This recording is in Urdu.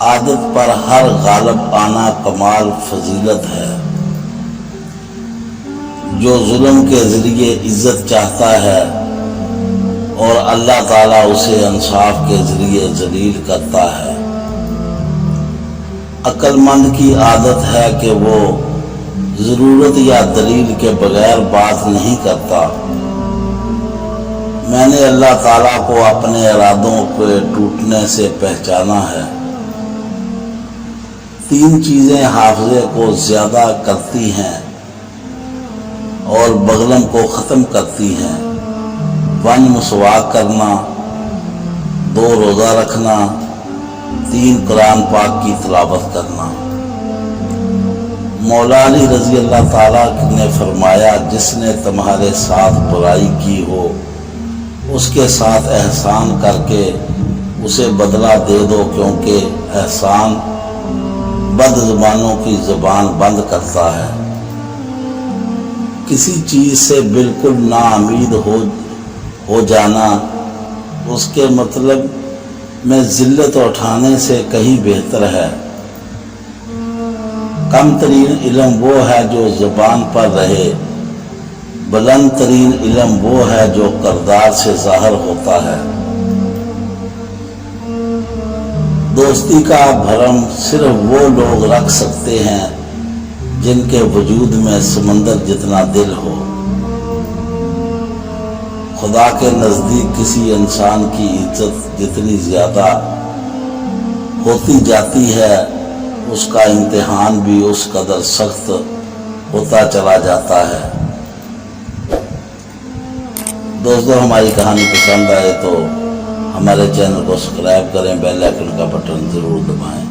عادت پر ہر غالب آنا کمال فضیلت ہے۔ جو ظلم کے ذریعے عزت چاہتا ہے اور اللہ تعالیٰ اسے انصاف کے ذریعے ذلیل کرتا ہے۔ عقل مند کی عادت ہے کہ وہ ضرورت یا دلیل کے بغیر بات نہیں کرتا۔ میں نے اللہ تعالیٰ کو اپنے ارادوں کے ٹوٹنے سے پہچانا ہے۔ تین چیزیں حافظے کو زیادہ کرتی ہیں اور بغلم کو ختم کرتی ہیں: 1 مسواک کرنا، 2 روزہ رکھنا، 3 قرآن پاک کی تلاوت کرنا۔ مولا علی رضی اللہ تعالیٰ نے فرمایا، جس نے تمہارے ساتھ برائی کی ہو اس کے ساتھ احسان کر کے اسے بدلہ دے دو، کیونکہ احسان بد زبانوں کی زبان بند کرتا ہے۔ کسی چیز سے بالکل نا امید ہو جانا اس کے مطلب میں ذلت اٹھانے سے کہیں بہتر ہے۔ کم ترین علم وہ ہے جو زبان پر رہے، بلند ترین علم وہ ہے جو کردار سے ظاہر ہوتا ہے۔ دوستی کا بھرم صرف وہ لوگ رکھ سکتے ہیں جن کے وجود میں سمندر جتنا دل ہو۔ خدا کے نزدیک کسی انسان کی عزت جتنی زیادہ ہوتی جاتی ہے، اس کا امتحان بھی اس قدر سخت ہوتا چلا جاتا ہے۔ دوستو، ہماری کہانی پسند آئے تو ہمارے چینل کو سبسکرائب کریں، بیل آئیکن کا بٹن ضرور دبائیں۔